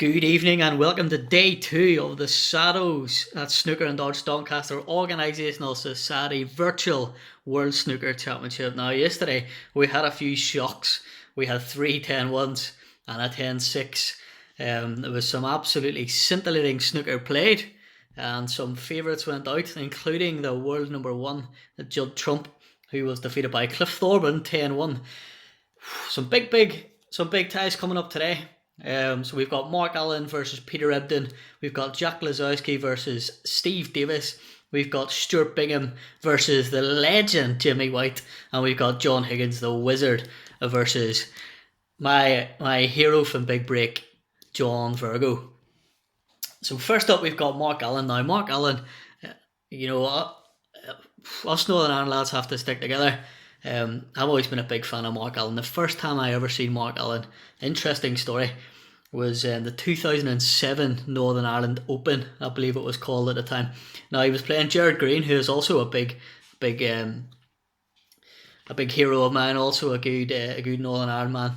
Good evening and welcome to day two of the Shadows at Snooker and Dodge Doncaster Organisational Society Virtual World Snooker Championship. Now, yesterday we had a few shocks. We had three 10-1s and a 10-6. There was some absolutely scintillating snooker played, and some favourites went out, including the world number one, Judd Trump, who was defeated by Cliff Thorburn 10-1. Some big ties coming up today. So we've got Mark Allen versus Peter Ebdon. We've got Jack Lisowski versus Steve Davis. We've got Stuart Bingham versus the legend Jimmy White, and we've got John Higgins, the wizard, versus my hero from Big Break, John Virgo. So first up, we've got Mark Allen. Now, Mark Allen, us Northern Ireland lads have to stick together. I've always been a big fan of Mark Allen. The first time I ever seen Mark Allen, interesting story, was the 2007 Northern Ireland Open, I believe it was called at the time. Now, he was playing Gerard Green, who is also a big hero of mine, also a good Northern Ireland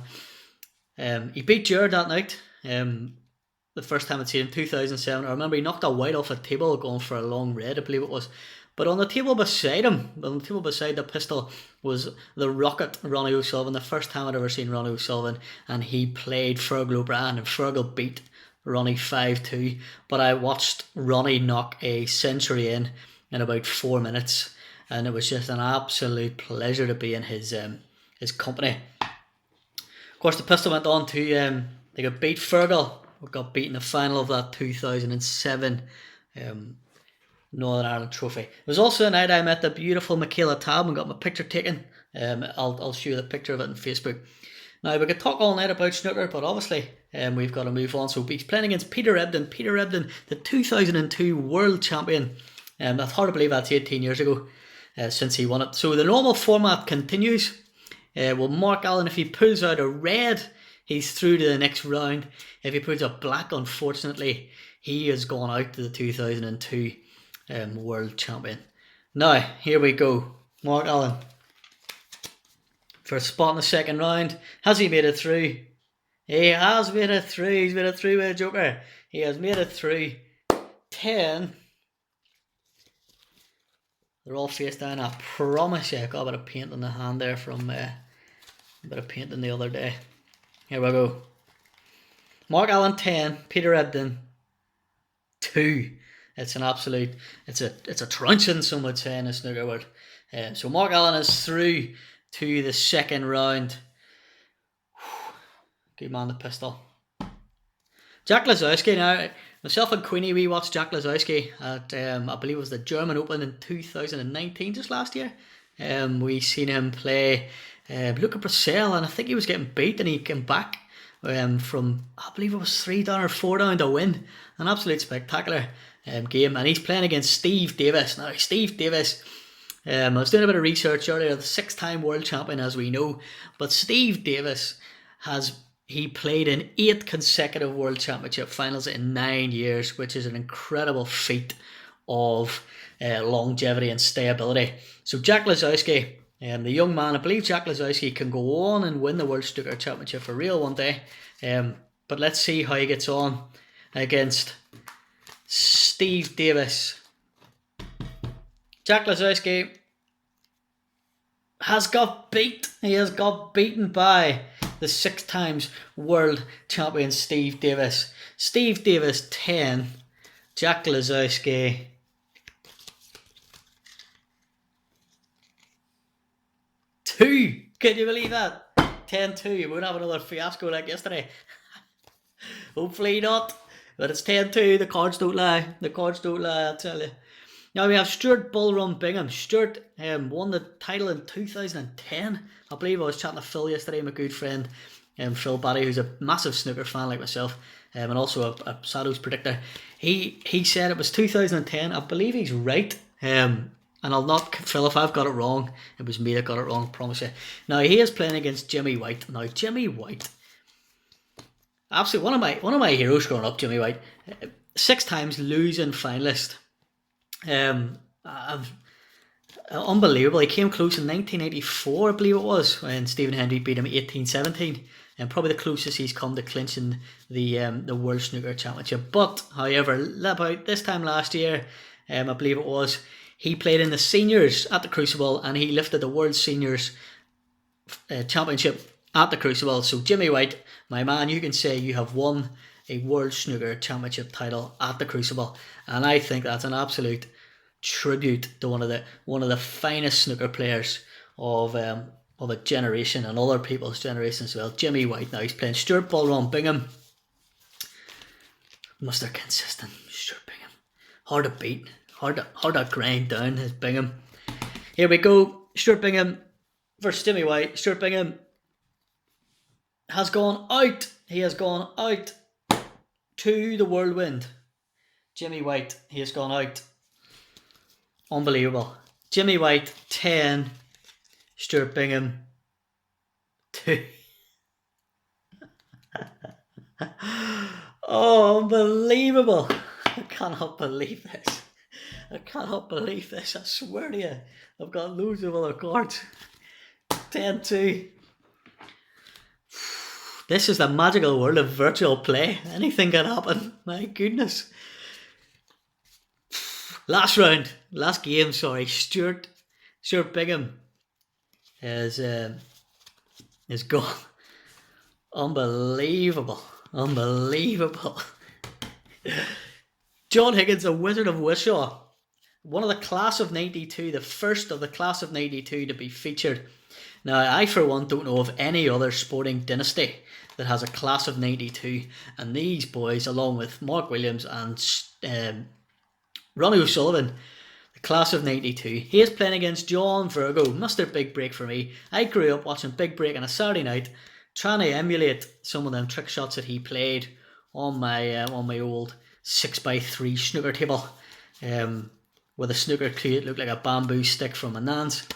man. He beat Gerard that night. The first time I'd seen him, 2007. I remember he knocked a white off a table going for a long red, I believe it was. But on the table beside him, the pistol, was the Rocket, Ronnie O'Sullivan. The first time I'd ever seen Ronnie O'Sullivan, and he played Fergal O'Brien, and Fergal beat Ronnie 5-2. But I watched Ronnie knock a century in about 4 minutes, and it was just an absolute pleasure to be in his company. Of course, the pistol went on to they got beat Fergal. We got beat in the final of that 2007 Northern Ireland Trophy. It was also a night I met the beautiful Michaela Tabb and got my picture taken. I'll show you the picture of it on Facebook. Now, we could talk all night about snooker, but obviously we've got to move on. So he's playing against Peter Ebdon. Peter Ebdon, the 2002 world champion. That's hard to believe that's 18 years ago since he won it. So the normal format continues. Mark Allen, if he pulls out a red, he's through to the next round. If he pulls out black, unfortunately, he has gone out to the 2002 world champion. Now, here we go. Mark Allen for a spot in the second round. Has he made it through? He has made it through. He's made it through with a joker. He has made it through. 10. They're all face down. I promise you, I got a bit of paint in the hand there from a bit of painting the other day. Here we go. Mark Allen 10, Peter Ebdon 2. It's an absolute, it's a trouncing, some would say, in the snooker world. So Mark Allen is through to the second round. Good man, the pistol. Jack Lisowski. Now, myself and Queenie, we watched Jack Lisowski at, I believe it was the German Open in 2019, just last year. We seen him play Luca Brecel, and I think he was getting beat, and he came back from, I believe it was 3 down or 4 down to win. An absolute spectacular game, and he's playing against Steve Davis. Now, Steve Davis, I was doing a bit of research earlier, the 6-time world champion, as we know, but Steve Davis he played in 8 consecutive world championship finals in 9 years, which is an incredible feat of longevity and stayability. So Jack Lisowski, the young man, I believe Jack Lisowski can go on and win the World Snooker Championship for real one day. But let's see how he gets on against Steve Davis. Jack Lisowski has got beat. He has got beaten by the 6 times world champion Steve Davis. Steve Davis 10, Jack Lisowski 2. Can you believe that? 10-2. You won't have another fiasco like yesterday. Hopefully not. But it's 10-2. The cards don't lie. The cards don't lie, I tell you. Now we have Stuart Bullrun Bingham. Stuart won the title in 2010. I believe I was chatting to Phil yesterday, my good friend Phil Barry, who's a massive snooker fan like myself, and also a Shadows predictor. He said it was 2010. I believe he's right. And I'll not, Phil, if I've got it wrong, it was me that got it wrong, I promise you. Now he is playing against Jimmy White. Now Jimmy White, absolutely one of my heroes growing up, Jimmy White. 6 times losing finalist. Unbelievable. He came close in 1984, I believe it was, when Stephen Hendry beat him 18-17. and probably the closest he's come to clinching the World Snooker Championship. But however, about this time last year, I believe it was, he played in the seniors at the Crucible and he lifted the World Seniors Championship at the Crucible. So Jimmy White, my man, you can say you have won a World Snooker Championship title at the Crucible, and I think that's an absolute tribute to one of the finest snooker players of a generation and other people's generation as well. Jimmy White. Now he's playing Stuart Ballron Bingham. Mr. Consistent Stuart Bingham, hard to beat, hard to grind down his Bingham. Here we go. Stuart Bingham versus Jimmy White. Stuart Bingham has gone out. He has gone out to the whirlwind. Jimmy White, he has gone out. Unbelievable. Jimmy White 10, Stuart Bingham 2. Oh, unbelievable. I cannot believe this. I cannot believe this. I swear to you, I've got loads of other cards. 10-2. This is the magical world of virtual play. Anything can happen. My goodness. Last game, sorry. Stuart Bingham is gone. Unbelievable. John Higgins, a Wizard of Wishaw. One of the class of 92, the first of the class of 92 to be featured. Now, I for one don't know of any other sporting dynasty that has a class of 92, and these boys, along with Mark Williams and Ronnie O'Sullivan, the class of 92. He is playing against John Virgo, Mr. Big Break for me. I grew up watching Big Break on a Saturday night, trying to emulate some of them trick shots that he played on my old 6x3 snooker table, with a snooker cue. It looked like a bamboo stick from a Nans.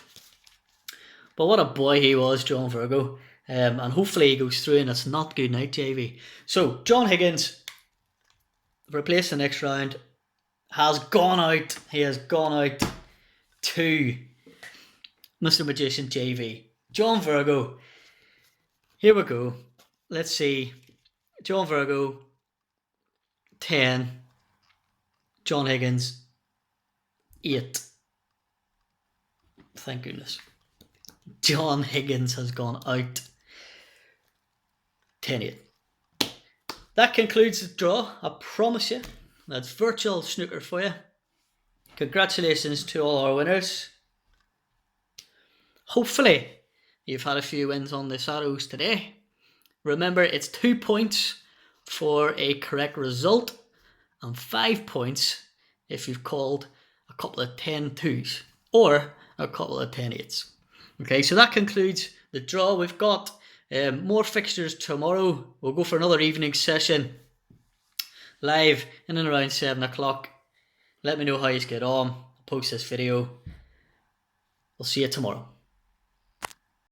But what a boy he was, John Virgo. And hopefully he goes through and it's not good night, JV. So, John Higgins, replaced the next round, has gone out. He has gone out to Mr. Magician JV. John Virgo. Here we go. Let's see. John Virgo, 10. John Higgins, 8. Thank goodness. John Higgins has gone out 10-8. That concludes the draw. I promise you. That's virtual snooker for you. Congratulations to all our winners. Hopefully you've had a few wins on the Saddles today. Remember, it's 2 points for a correct result and 5 points if you've called a couple of 10-2s or a couple of 10-8s. Okay, so that concludes the draw. We've got more fixtures tomorrow. We'll go for another evening session live in and around 7 o'clock. Let me know how you get on. I'll post this video. We'll see you tomorrow.